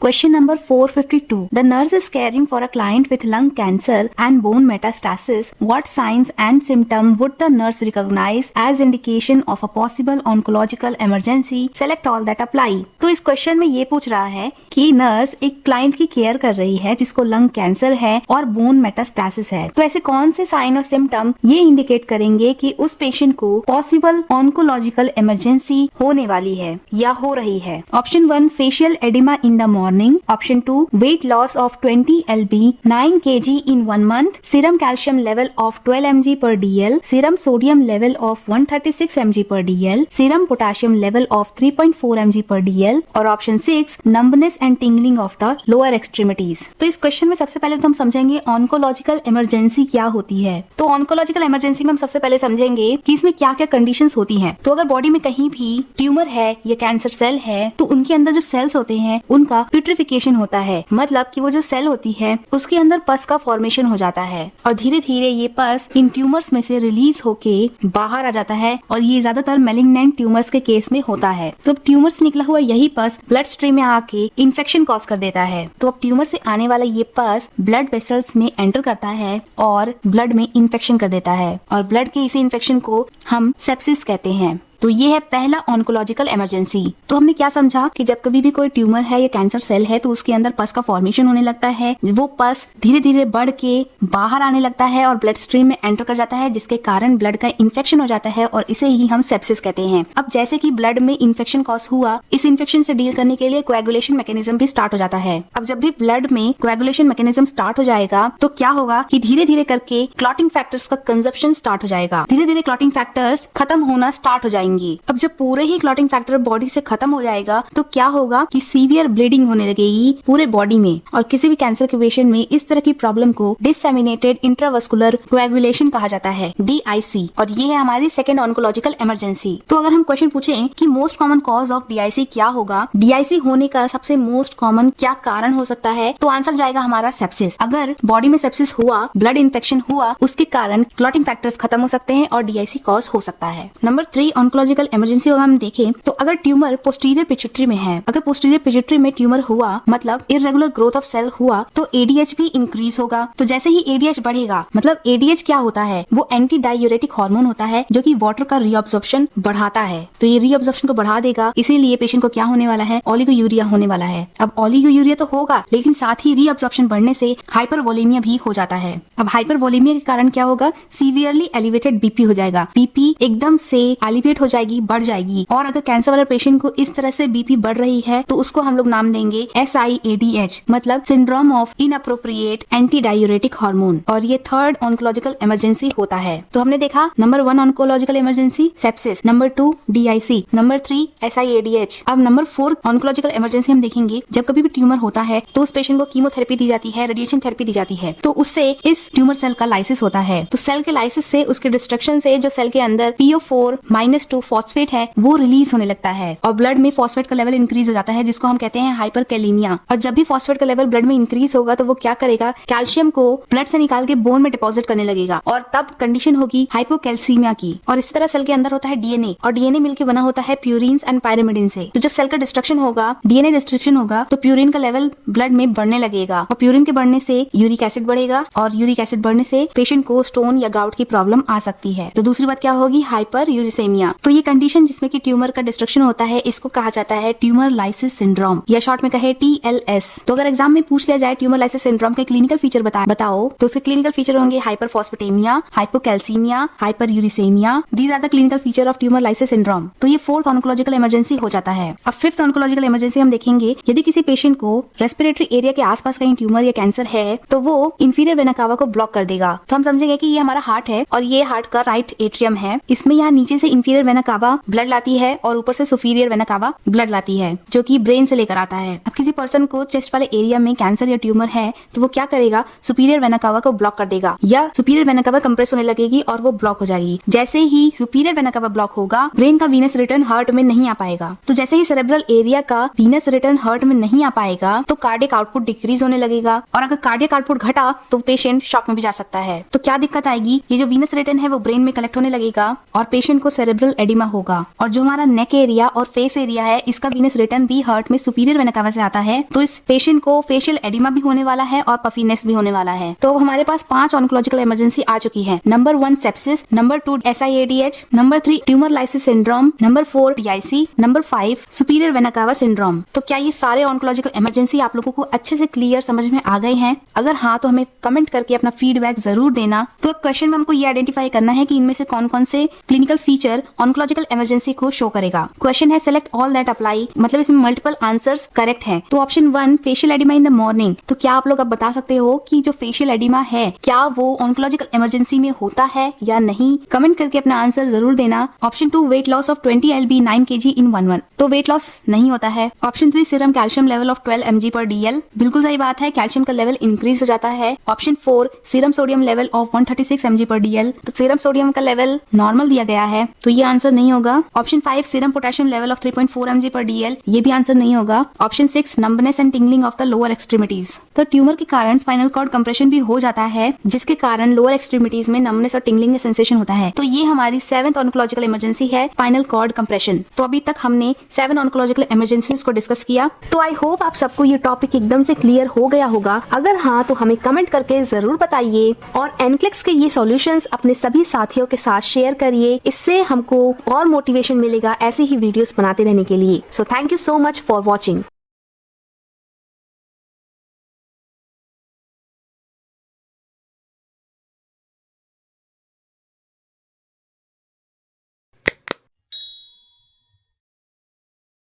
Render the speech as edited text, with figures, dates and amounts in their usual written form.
Question number 452. The nurse is caring for a client with lung cancer and bone metastasis. What signs and symptom would the nurse recognize as indication of a possible oncological emergency? Select all that apply. तो इस question में ये पूछ रहा है कि nurse एक client की केयर कर रही है जिसको लंग कैंसर है और बोन मेटास्टासिस है। तो ऐसे कौन से साइन और सिम्टम ये इंडिकेट करेंगे कि उस पेशेंट को पॉसिबल ऑन्कोलॉजिकल इमरजेंसी होने वाली है या हो रही है। Option 1 facial oedema in the morning. Option 2 weight loss of 20 lb 9 kg in 1 month, serum calcium level of 12 mg per dl, serum sodium level of 136 mg per dl, serum potassium level of 3.4 mg per dl और option 6 numbness and tingling of the lower extremities। तो इस question में सबसे पहले तो हम समझेंगे oncological emergency क्या होती है। तो ऑन्कोलॉजिकल इमरजेंसी में हम सबसे पहले समझेंगे कि इसमें क्या क्या कंडीशंस होती हैं। तो अगर बॉडी में कहीं भी ट्यूमर है या कैंसर सेल है तो उनके अंदर जो सेल्स होते हैं उनका प्यूट्रिफिकेशन होता है, मतलब कि वो जो सेल होती है उसके अंदर पस का फॉर्मेशन हो जाता है और धीरे धीरे ये पस इन ट्यूमर्स में से रिलीज होके बाहर आ जाता है और ये ज्यादातर मैलिग्नेंट ट्यूमर्स के केस में होता है। तो अब ट्यूमर से निकला हुआ यही पस ब्लड स्ट्रीम में आके इन्फेक्शन कॉज कर देता है। तो अब ट्यूमर से आने वाला ये पस ब्लड वेसल्स में एंटर करता है और ब्लड में इन्फेक्शन कर देता है और ब्लड के इसी इन्फेक्शन को हम सेप्सिस कहते हैं। तो ये है पहला ऑन्कोलॉजिकल इमरजेंसी। तो हमने क्या समझा कि जब कभी भी कोई ट्यूमर है या कैंसर सेल है तो उसके अंदर पस का फॉर्मेशन होने लगता है, वो पस धीरे धीरे बढ़ के बाहर आने लगता है और ब्लड स्ट्रीम में एंटर कर जाता है जिसके कारण ब्लड का इन्फेक्शन हो जाता है और इसे ही हम सेप्सिस कहते हैं। अब जैसे कि ब्लड में इन्फेक्शन कॉज हुआ, इस इन्फेक्शन से डील करने के लिए कोएगुलेशन मैकेनिज्म भी स्टार्ट हो जाता है। अब जब भी ब्लड में कोएगुलेशन मैकेनिज्म स्टार्ट हो जाएगा तो क्या होगा कि धीरे धीरे करके क्लॉटिंग फैक्टर्स का कंजप्शन स्टार्ट हो जाएगा, धीरे धीरे क्लॉटिंग फैक्टर्स खत्म होना स्टार्ट हो जाएंगी। अब जब पूरे ही क्लॉटिंग फैक्टर बॉडी से खत्म हो जाएगा तो क्या होगा कि सीवियर ब्लीडिंग होने लगेगी पूरे बॉडी में और किसी भी कैंसर के पेशेंट में इस तरह की प्रॉब्लम को डिससेमिनेटेड इंट्रावस्कुलर कोएगुलेशन कहा जाता है, DIC। और ये है हमारी सेकंड ऑन्कोलॉजिकल इमरजेंसी। तो अगर हम क्वेश्चन पूछें कि most common cause of DIC क्या होगा, DIC होने का सबसे मोस्ट कॉमन क्या कारण हो सकता है, तो आंसर जाएगा हमारा सेप्सिस। अगर बॉडी में सेप्सिस हुआ, ब्लड इन्फेक्शन हुआ, उसके कारण क्लॉटिंग फैक्टर्स खत्म हो सकते हैं और DIC कॉज हो सकता है। नंबर 3 ऑन्कोलॉजिकल इमरजेंसी हम देखें तो अगर ट्यूमर पोस्टीरियर पिट्यूटरी में है, अगर पोस्टीरियर पिट्यूटरी में ट्यूमर हुआ मतलब इर्रेगुलर ग्रोथ ऑफ सेल हुआ तो ADH भी इंक्रीज होगा। तो जैसे ही ADH बढ़ेगा, मतलब ADH क्या होता है, वो एंटी डायूरेटिक हार्मोन होता है जो कि वाटर का रीअब्जॉर्प्शन बढ़ाता है। तो ये रीअब्जॉर्प्शन को बढ़ा देगा, इसीलिए पेशेंट को क्या होने वाला है, ओलिगोयूरिया होने वाला है। अब ओलिगोयूरिया तो होगा लेकिन साथ ही रीअब्जॉर्प्शन बढ़ने से हाइपरवोलेमिया भी हो जाता है। अब हाइपरवोलेमिया के कारण क्या होगा, सीवियरली एलिवेटेड BP हो जाएगा, BP एकदम से एलिवेट हो जाएगी, बढ़ जाएगी। और अगर कैंसर वाले पेशेंट को इस तरह से BP बढ़ रही है तो उसको हम लोग नाम देंगे SIADH, मतलब syndrome of inappropriate anti diuretic hormone. और ये थर्ड ऑन्कोलॉजिकल इमरजेंसी होता है। तो हमने देखा number 1 oncological emergency sepsis, number 2 DIC, number 3 SIADH। अब नंबर 4 ऑन्कोलॉजिकल इमरजेंसी हम देखेंगे जब कभी भी ट्यूमर होता है तो उस पेशेंट को कीमोथेरेपी दी जाती है, रेडिएशन थेरेपी दी जाती है, तो उससे इस ट्यूमर सेल का लाइसिस होता है। तो सेल के लाइसिस से, उसके डिस्ट्रक्शन से जो सेल के अंदर PO4-2 फॉस्फेट है वो रिलीज होने लगता है और ब्लड में फॉस्फेट का लेवल इंक्रीज हो जाता है जिसको हम कहते हैं हाइपरकैलेमिया। और जब भी फॉस्फेट का लेवल ब्लड में इंक्रीज होगा तो वो क्या करेगा, कैल्शियम को ब्लड से निकाल के बोन में डिपॉजिट करने लगेगा और तब कंडीशन होगी हाइपोकैल्सीमिया की। और इस तरह सेल के अंदर होता है DNA और DNA मिलकर बना होता है प्यूरिन्स एंड पायरिमिडिन से। तो जब सेल का डिस्ट्रक्शन होगा, DNA डिस्ट्रक्शन होगा तो प्यूरिन का लेवल ब्लड में बढ़ने लगेगा और प्यूरिन के बढ़ने से यूरिक एसिड बढ़ेगा और यूरिक एसिड बढ़ने से पेशेंट को स्टोन या गाउट की प्रॉब्लम आ सकती है। तो दूसरी बात क्या होगी, हाइपर यूरिसेमिया। तो ये कंडीशन जिसमें कि ट्यूमर का डिस्ट्रक्शन होता है इसको कहा जाता है ट्यूमर लाइसिस सिंड्रोम या शॉर्ट में कहे TLS। तो अगर एग्जाम में पूछ लिया जाए ट्यूमर लाइसिस सिंड्रोम के क्लिनिकल फीचर बताओ तो उसके क्लिनिकल फीचर होंगे hyperphosphataemia, hypocalcaemia, hyperuricaemia. These are the clinical feature of tumour lysis syndrome. तो ये फोर्थ ऑन्कोलॉजिकल इमरजेंसी हो जाता है। अब फिफ्थ ऑन्कोलॉजिकल इमरजेंसी हम देखेंगे, यदि किसी पेशेंट को रेस्पिरेटरी एरिया के आसपास कहीं ट्यूमर या कैंसर है तो वो इंफीरियर वेना कावा को ब्लॉक कर देगा। तो हम समझेंगे कि ये हमारा हार्ट है और ये हार्ट का राइट एट्रियम है, इसमें यहाँ नीचे से इंफीरियर वेना कावा ब्लड लाती है और ऊपर से सुपीरियर वेना कावा ब्लड लाती है जो कि ब्रेन से लेकर आता है। अब किसी पर्सन को चेस्ट वाले एरिया में कैंसर या ट्यूमर है तो वो क्या करेगा, सुपीरियर वेना कावा को ब्लॉक कर देगा या सुपीरियर वेना कावा कंप्रेस होने लगेगी और वो ब्लॉक हो जाएगी। जैसे ही सुपीरियर वेना कावा ब्लॉक होगा, ब्रेन का वीनस रिटर्न हार्ट में नहीं आ पाएगा। तो जैसे ही सेरेब्रल एरिया का वीनस रिटर्न हार्ट में नहीं आ पाएगा तो कार्डियक आउटपुट डिक्रीज होने लगेगा और अगर कार्डियक आउटपुट घटा तो पेशेंट शॉक में भी जा सकता है। तो क्या दिक्कत आएगी, ये जो वीनस रिटर्न है वो ब्रेन में कलेक्ट होने लगेगा और पेशेंट को सेरेब्रल एडिमा होगा। और जो हमारा नेक एरिया और फेस एरिया है, इसका वीनस रिटर्न भी हार्ट में सुपीरियर वेना कावा से आता है, तो इस पेशेंट को फेशियल एडिमा भी होने वाला है और पफीनेस भी होने वाला है। तो हमारे पास 5 ऑन्कोलॉजिकल इमरजेंसी आ चुकी है। Number 1 sepsis, number 2 SIADH, number 3 tumour lysis syndrome, number 4 TIC, number 5 superior vena cava syndrome. तो क्या ये सारे ऑन्कोलॉजिकल इमरजेंसी आप लोगों को अच्छे से क्लियर समझ में आ गए हैं? अगर हाँ, तो हमें कमेंट करके अपना फीडबैक जरूर देना। तो क्वेश्चन में हमको ये आइडेंटिफाई करना है कि इनमें से कौन कौन से क्लिनिकल फीचर ऑन्कोलॉजिकल इमरजेंसी को शो करेगा। क्वेश्चन है सेलेक्ट ऑल दैट अप्लाई, मतलब इसमें मल्टीपल आंसर्स करेक्ट है। तो option 1 facial oedema in the morning, तो क्या आप लोग अब बता सकते हो कि जो फेशियल एडिमा है क्या वो ऑन्कोलॉजिकल इमरजेंसी में होता है या नहीं? कमेंट करके अपना आंसर जरूर देना। Option 2 weight loss of 20 lb 9 kg in 1 month, तो वेट लॉस नहीं होता है। Option 3 serum calcium level of 12 mg/dl, बिल्कुल सही बात है, कैल्शियम का लेवल इंक्रीज हो जाता है। Option 4 serum sodium level of 136 mg/dl, तो सीरम सोडियम का लेवल नॉर्मल दिया गया है, तो ये आंसर नहीं होगा। Option 5 serum potassium level of 3.4 mg/dl, ये भी आंसर नहीं होगा। Option 6 numbness and tingling of the lower extremities, तो ट्यूमर के कारण स्पाइनल कॉर्ड कंप्रेशन भी हो जाता है, जिसके कारण लोअर एक्सट्रीमिटीज में नंबनेस और टिंगलिंग का सेंसेशन होता है। तो ये हमारी 7th ऑन्कोलॉजिकल इमरजेंसी है, स्पाइनल कॉर्ड कंप्रेशन। तो अभी तक हमने 7 ऑन्कोलॉजिकल इमरजेंसीज को डिस्कस किया। तो आई होप आप सबको ये टॉपिक एकदम से क्लियर हो गया होगा। अगर हाँ, तो हमें कमेंट करके जरूर बताइए और एनक्लिक्स के ये सॉल्यूशंस अपने सभी साथियों के साथ शेयर करिए। इससे हमको और मोटिवेशन मिलेगा ऐसे ही वीडियोस बनाते रहने के लिए। So thank you so much for watching.